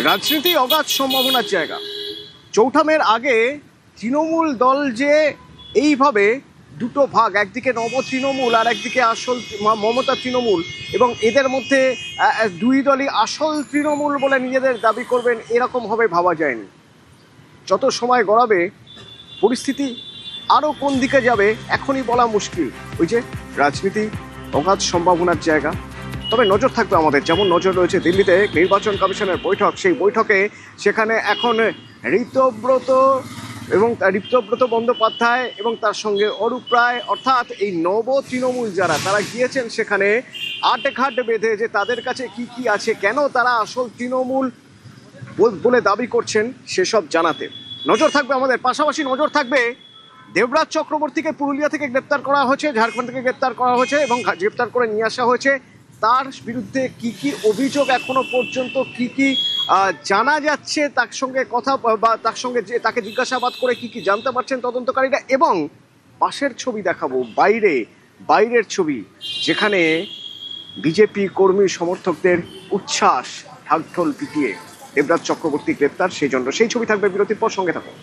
রাজনীতি অগাধ সম্ভাবনার জায়গা। চৌঠামের আগে তৃণমূল দল যে এইভাবে দুটো ভাগ, একদিকে নব তৃণমূল আর একদিকে আসল মমতা তৃণমূল, এবং এদের মধ্যে দুই দলই আসল তৃণমূল বলে নিজেদের দাবি করবেন, এরকম হবে ভাবা যায়নি। যত সময় গড়াবে পরিস্থিতি আরও কোন দিকে যাবে এখনই বলা মুশকিল। ওই যে রাজনীতি অগাধ সম্ভাবনার জায়গা। তবে নজর থাকবে আমাদের, যেমন নজর রয়েছে দিল্লিতে নির্বাচন কমিশনের বৈঠক, সেই বৈঠকে সেখানে এখন ঋতব্রত বন্দ্যোপাধ্যায় এবং তার সঙ্গে অরূপ রায়, অর্থাৎ এই নব তৃণমূল যারা, তারা গিয়েছেন সেখানে আটঘাট বেঁধে যে তাদের কাছে কি কি আছে, কেন তারা আসল তৃণমূল বলে দাবি করছেন সেসব জানাতে। নজর থাকবে আমাদের। পাশাপাশি নজর থাকবে দেবরাজ চক্রবর্তীকে পুরুলিয়া থেকে গ্রেপ্তার করা হয়েছে, ঝাড়খণ্ড থেকে গ্রেপ্তার করা হয়েছে এবং গ্রেপ্তার করে নিয়ে আসা হয়েছে। তার বিরুদ্ধে কি কি অভিযোগ এখনো পর্যন্ত কি কি জানা যাচ্ছে, তার সঙ্গে কথা বা তার সঙ্গে যে তাকে জিজ্ঞাসাবাদ করে কি কি জানতে পারছেন তদন্তকারীরা, এবং পাশের ছবি দেখাবো, বাইরের ছবি, যেখানে বিজেপি কর্মী সমর্থকদের উচ্ছ্বাস, ঢাকঢোল পিটিয়ে দেবরাজ চক্রবর্তী গ্রেপ্তার, সেই জন্য সেই ছবি থাকবে বিরতির পর। সঙ্গে থাকুন।